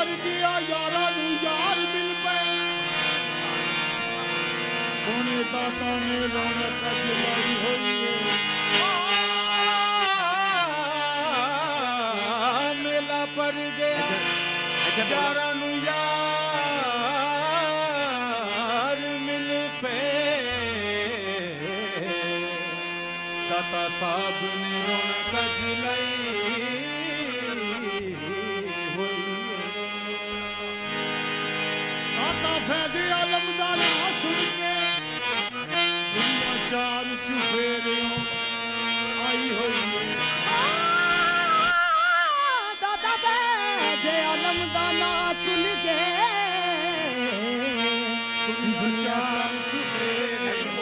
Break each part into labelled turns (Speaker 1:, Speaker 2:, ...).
Speaker 1: पर गया यारा नू यार मिल पे सोने दाता ने रौनक जलाई हुई है मेला पर गया यारा नू यार मिल पे दाता साहब ने रौनक जलाई फैज़े आलम दा नाम सुन के दुनिया चार चुफेरियों आई हुई है
Speaker 2: दादा फैज़े आलम दा नाम सुन के
Speaker 1: दुनिया चार चुफेरियों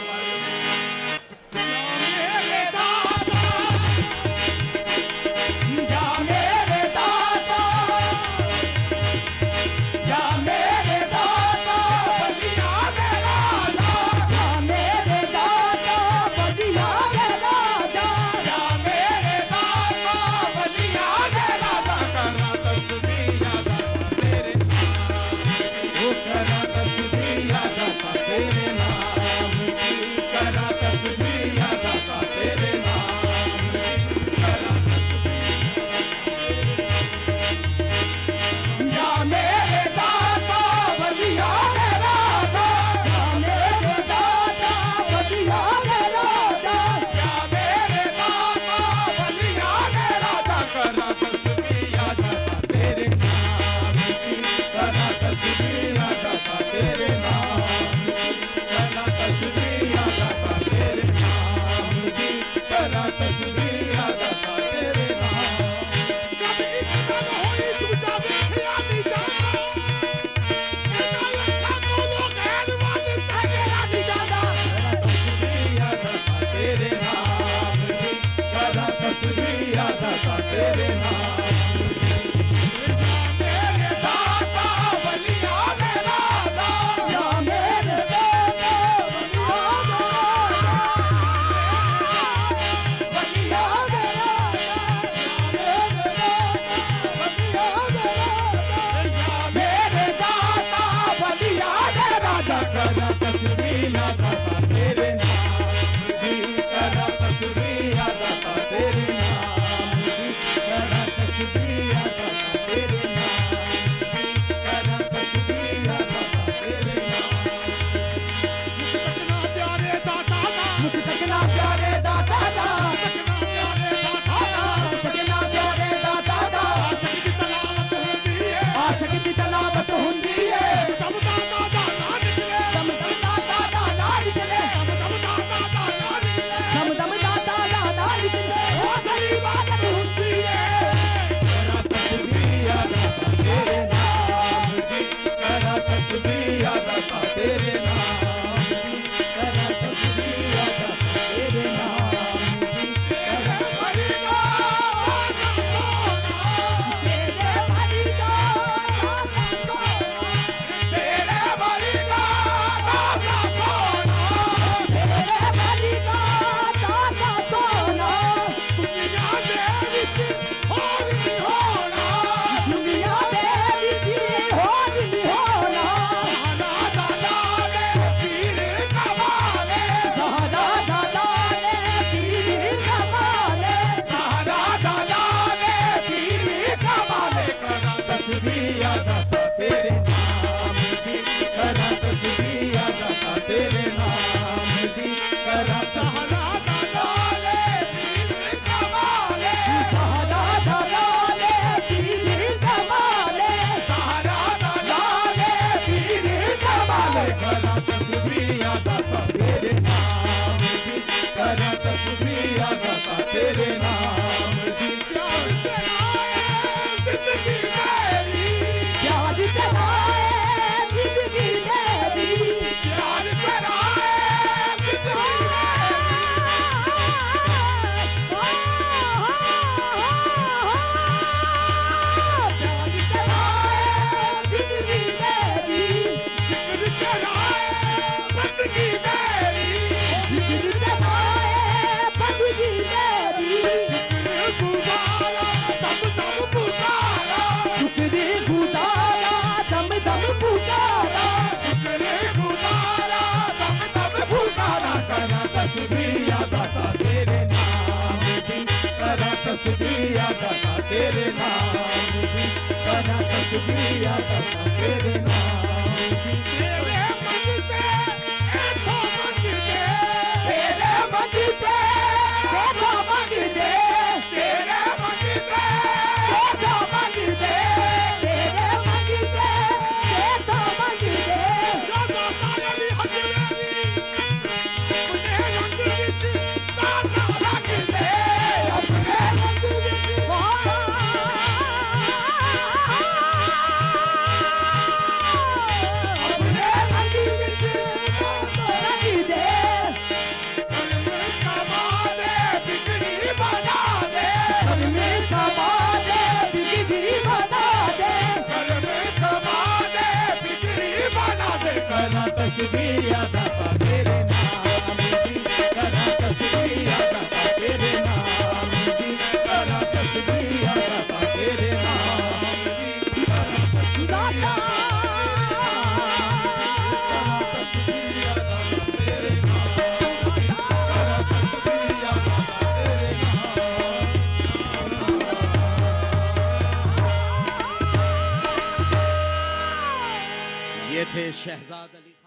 Speaker 3: दाता तेरे नाम दी, करा तस्बीह दाता तेरे नाम दी।
Speaker 1: तेरे मंगते इथों मंगते,
Speaker 3: तेरे मंगते देखो मंगते,
Speaker 1: तेरे मंगते
Speaker 3: देखो मंगते, तेरे मंगते देखो मंगते।
Speaker 1: दादा तायली हजरेरी अपने रंग विच दादा रंग दे,
Speaker 3: अपने रंग विच अपने रंग विच रंग दे।
Speaker 1: कर्म कमा दे बिगड़ी बना दे,
Speaker 3: कर्म कमा दे बिगड़ी बना दे,
Speaker 1: कर्म कमा दे बिगड़ी बना दे।
Speaker 3: करा तस्बीह दाता तेरे नाम दी, करा तस्बीह दाता तेरे नाम दी, करा तस्बीह दाता तेरे नाम दी, करा तस्बीह
Speaker 2: दाता
Speaker 1: तस्बीह दाता तेरे नाम दी, करा तस्बीह दाता तेरे नाम।
Speaker 4: ये थे शहजाद अली।